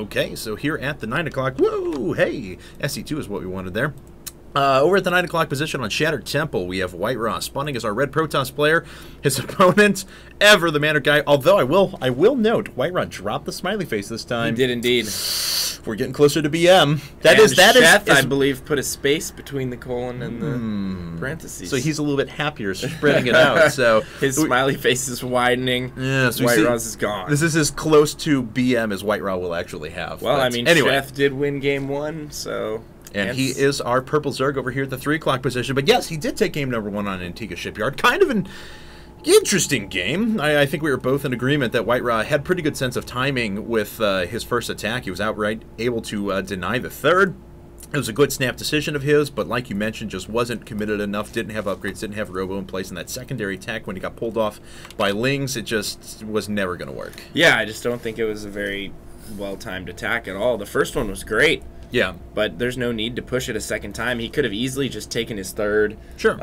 Okay, so here at the 9 o'clock, woo, hey, SC2 is what we wanted there. Over at the 9 o'clock position on Shattered Temple, we have White-Ra spawning as our red Protoss player. His opponent, ever the Manor guy. Although I will note, White-Ra dropped the smiley face this time. He did indeed. We're getting closer to BM. Sheth, I believe, put a space between the colon and the parentheses. So he's a little bit happier spreading it out. So his smiley face is widening. Yeah, so White-Ra's is gone. This is as close to BM as White-Ra will actually have. Well, I mean, anyway. Sheth did win game 1, so... And he is our purple Zerg over here at the 3 o'clock position. But yes, he did take game number 1 on Antigua Shipyard. Kind of an interesting game. I think we were both in agreement that White-Ra had pretty good sense of timing with his first attack. He was outright able to deny the third. It was a good snap decision of his, but like you mentioned, just wasn't committed enough, didn't have upgrades, didn't have Robo in place, and that secondary attack when he got pulled off by Lings, it just was never going to work. Yeah, I just don't think it was a very well-timed attack at all. The first one was great. Yeah. But there's no need to push it a second time. He could have easily just taken his third. Sure.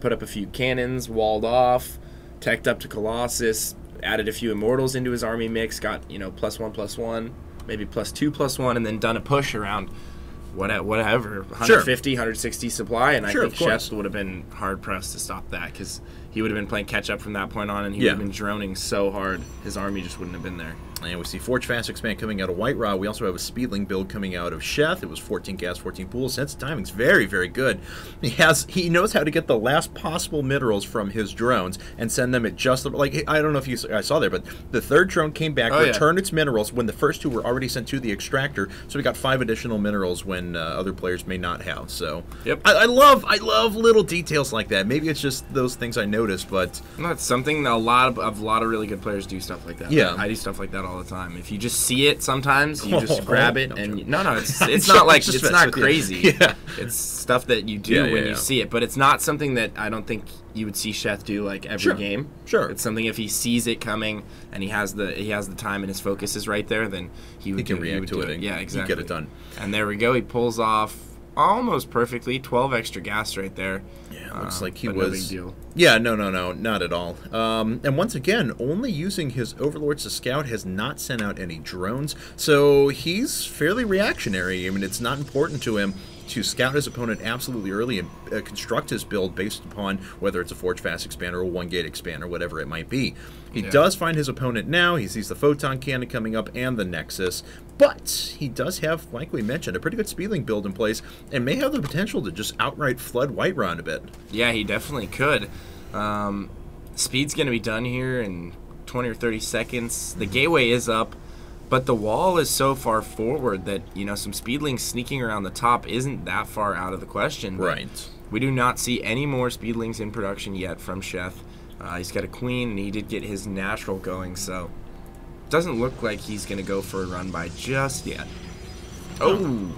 Put up a few cannons, walled off, teched up to Colossus, added a few Immortals into his army mix, got, +1/+1, maybe +2/+1, and then done a push around whatever, 150, 160 supply, and I think Sheth would have been hard-pressed to stop that because he would have been playing catch-up from that point on, and he would have been droning so hard, his army just wouldn't have been there. And we see Forge Fast Expand coming out of White-Ra. We also have a Speedling build coming out of Sheth. It was 14 gas, 14 pools. Sense of timing's very, very good. He knows how to get the last possible minerals from his drones and send them at just the... Like, I don't know if you saw there, but the third drone came back, returned its minerals when the first 2 were already sent to the extractor, so we got 5 additional minerals when other players may not have. So, I love little details like that. Maybe it's just those things I noticed, but... No, it's something that a lot of really good players do stuff like that. Yeah. I do stuff like that all the time. If you just see it sometimes, you just grab it and it's not like it's not crazy. Yeah. It's stuff that you do when you see it, but it's not something that I don't think you would see Sheth do like every game. Sure. It's something if he sees it coming and he has the time and his focus is right there, then he can react to it. Yeah, exactly. Get it done. And there we go. He pulls off almost perfectly 12 extra gas right there. Yeah, looks like he was. No big deal. Yeah, no, not at all. And once again, only using his overlords to scout, has not sent out any drones, so he's fairly reactionary. I mean, it's not important to him to scout his opponent absolutely early and construct his build based upon whether it's a Forge Fast Expander or a 1-gate expander, whatever it might be. He does find his opponent now. He sees the Photon Cannon coming up and the Nexus, but he does have, like we mentioned, a pretty good Speedling build in place and may have the potential to just outright flood White-Ra a bit. Yeah, he definitely could. Speed's going to be done here in 20 or 30 seconds. The gateway is up, but the wall is so far forward that, some Speedlings sneaking around the top isn't that far out of the question. Right. We do not see any more Speedlings in production yet from Sheth. He's got a queen, and he did get his natural going, so it doesn't look like he's going to go for a run by just yet. Oh!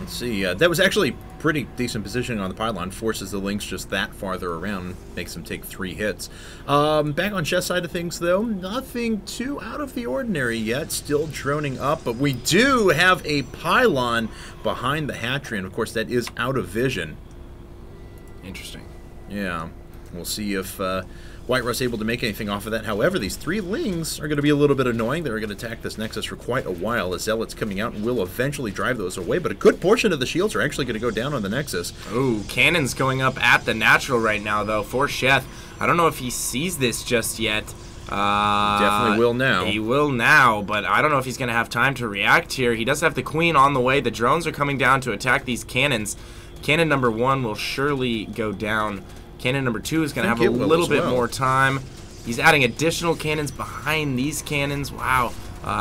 Let's see. That was actually pretty decent positioning on the pylon. Forces the Lynx just that farther around. Makes them take 3 hits. Back on Sheth's side of things, though, nothing too out of the ordinary yet. Still droning up, but we do have a pylon behind the hatchery, and of course that is out of vision. Interesting. Yeah. We'll see if White-Ra's able to make anything off of that. However, these 3 Lings are going to be a little bit annoying. They're going to attack this Nexus for quite a while as Zealots coming out and will eventually drive those away, but a good portion of the shields are actually going to go down on the Nexus. Ooh, cannons going up at the natural right now, though, for Sheth. I don't know if he sees this just yet. Definitely will now. He will now, but I don't know if he's going to have time to react here. He does have the Queen on the way. The drones are coming down to attack these cannons. Cannon number 1 will surely go down. Cannon number 2 is going to have a little bit more time. He's adding additional cannons behind these cannons. Wow.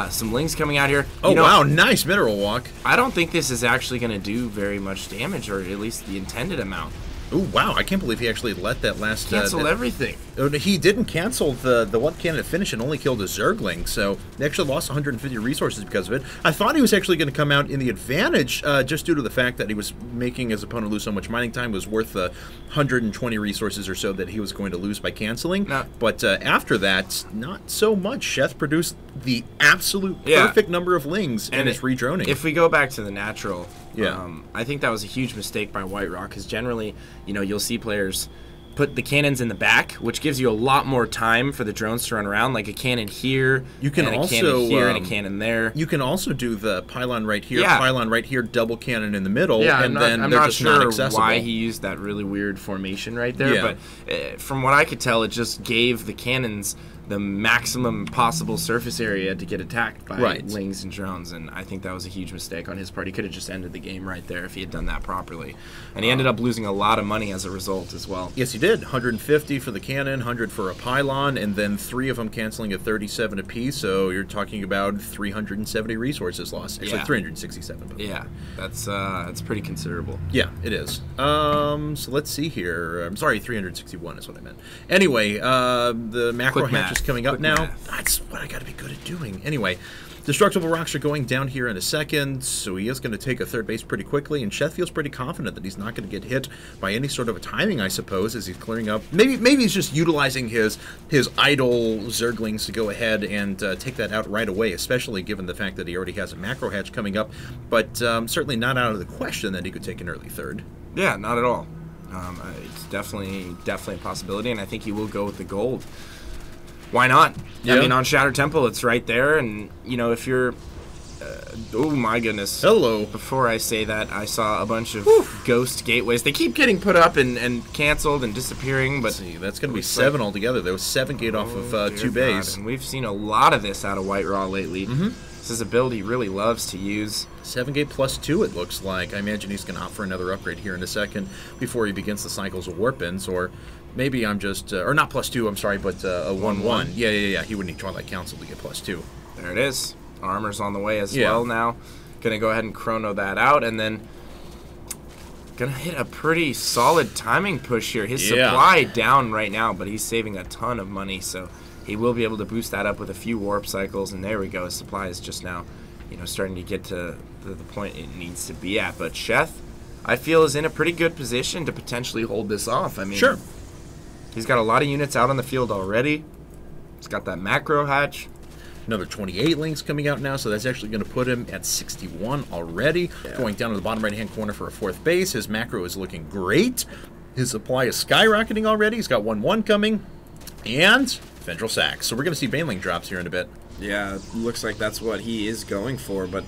Some Lings coming out here. Oh, wow. Nice mineral walk. I don't think this is actually going to do very much damage, or at least the intended amount. Oh, wow. I can't believe he actually let that last... Cancel everything. He didn't cancel the one cannon to finish and only killed a Zergling, so they actually lost 150 resources because of it. I thought he was actually going to come out in the advantage just due to the fact that he was making his opponent lose so much mining time. It was worth 120 resources or so that he was going to lose by canceling. No. But after that, not so much. Sheth produced the absolute perfect number of Lings and it's redroning. If we go back to the natural... I think that was a huge mistake by White-Ra, because generally, you'll see players put the cannons in the back, which gives you a lot more time for the drones to run around, like a cannon here, you can and also, a cannon here, and a cannon there. You can also do the pylon right here, Yeah. pylon right here, double cannon in the middle, Yeah, and I'm they're not just sure not accessible. why he used that really weird formation right there, Yeah. but from what I could tell, it just gave the cannons the maximum possible surface area to get attacked by lings and drones, and I think that was a huge mistake on his part. He could have just ended the game right there if he had done that properly, and he ended up losing a lot of money as a result as well. Yes, he did. 150 for the cannon, 100 for a pylon, and then 3 of them canceling at 37 apiece, so you're talking about 370 resources lost. Actually, 367. But yeah, that's pretty considerable. Yeah, it is. So let's see here. I'm sorry, 361 is what I meant. Anyway, the macro hatch is coming up now. That's what I got to be good at doing. Anyway, destructible rocks are going down here in a second, so he is going to take a third base pretty quickly, and Sheth feels pretty confident that he's not going to get hit by any sort of a timing, I suppose, as he's clearing up. Maybe he's just utilizing his idle Zerglings to go ahead and take that out right away, especially given the fact that he already has a macro hatch coming up, but certainly not out of the question that he could take an early third. Yeah, not at all. It's definitely a possibility, and I think he will go with the gold. Why not? Yeah. I mean, on Shattered Temple, it's right there, and, you know, if you're... oh, my goodness. Hello. Before I say that, I saw a bunch of ghost gateways. They keep getting put up and canceled and disappearing, but... Let's see, that's going to be 7 altogether. There was 7 gate off of 2 bays. And we've seen a lot of this out of White-Ra lately. This is a build he really loves to use. 7 gate plus 2, it looks like. I imagine he's going to opt for another upgrade here in a second before he begins the cycles of Warpins, or... maybe I'm just, or not plus 2, I'm sorry, but a 1/1. Yeah. He would need Twilight Council to get plus 2. There it is. Armor's on the way as well now. Gonna go ahead and chrono that out, and then gonna hit a pretty solid timing push here. His supply down right now, but he's saving a ton of money, so he will be able to boost that up with a few warp cycles, and there we go. His supply is just now, you know, starting to get to the point it needs to be at. But Sheth, I feel, is in a pretty good position to potentially hold this off. I mean, sure. He's got a lot of units out on the field already. He's got that macro hatch. Another 28 links coming out now, so that's actually going to put him at 61 already. Yeah. Going down to the bottom right-hand corner for a 4th base. His macro is looking great. His supply is skyrocketing already. He's got 1/1 coming. And Ventral Sack. So we're going to see Baneling drops here in a bit. Yeah, looks like that's what he is going for, but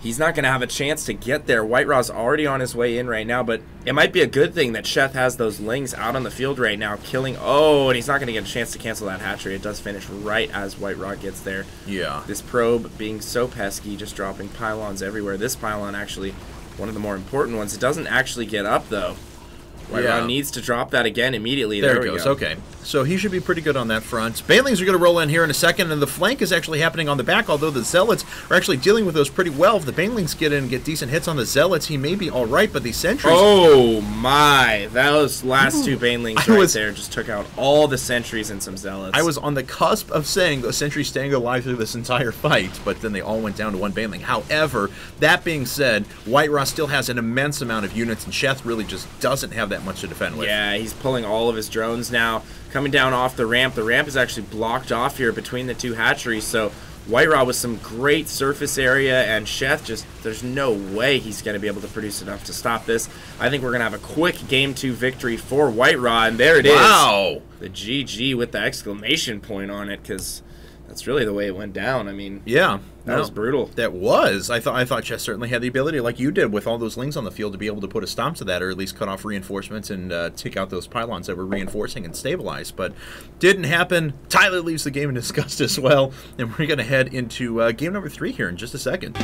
he's not going to have a chance to get there. White-Ra's already on his way in right now, but it might be a good thing that Sheth has those lings out on the field right now, killing... oh, and he's not going to get a chance to cancel that hatchery. It does finish right as White-Ra gets there. Yeah. This probe being so pesky, just dropping pylons everywhere. This pylon, actually, one of the more important ones. It doesn't actually get up, though. White-Ra needs to drop that again immediately. There it goes. Okay. So he should be pretty good on that front. Banelings are going to roll in here in a second, and the flank is actually happening on the back, although the Zealots are actually dealing with those pretty well. If the Banelings get in and get decent hits on the Zealots, he may be all right, but these sentries... oh, my. Those last 2 Banelings there just took out all the sentries and some Zealots. I was on the cusp of saying the sentries staying alive through this entire fight, but then they all went down to 1 Baneling. However, that being said, White-Ra still has an immense amount of units, and Sheth really just doesn't have that much to defend with. Yeah, he's pulling all of his drones now. Coming down off the ramp. The ramp is actually blocked off here between the 2 hatcheries, so White-Ra with some great surface area, and Sheth just, there's no way he's going to be able to produce enough to stop this. I think we're going to have a quick Game 2 victory for White-Ra, and there it is. Wow! The GG with the exclamation point on it, because that's really the way it went down. I mean, yeah, that was brutal. That was. I thought Sheth certainly had the ability, like you did with all those lings on the field, to be able to put a stop to that, or at least cut off reinforcements and take out those pylons that were reinforcing and stabilized. But didn't happen. Tyler leaves the game in disgust as well, and we're going to head into game number 3 here in just a second.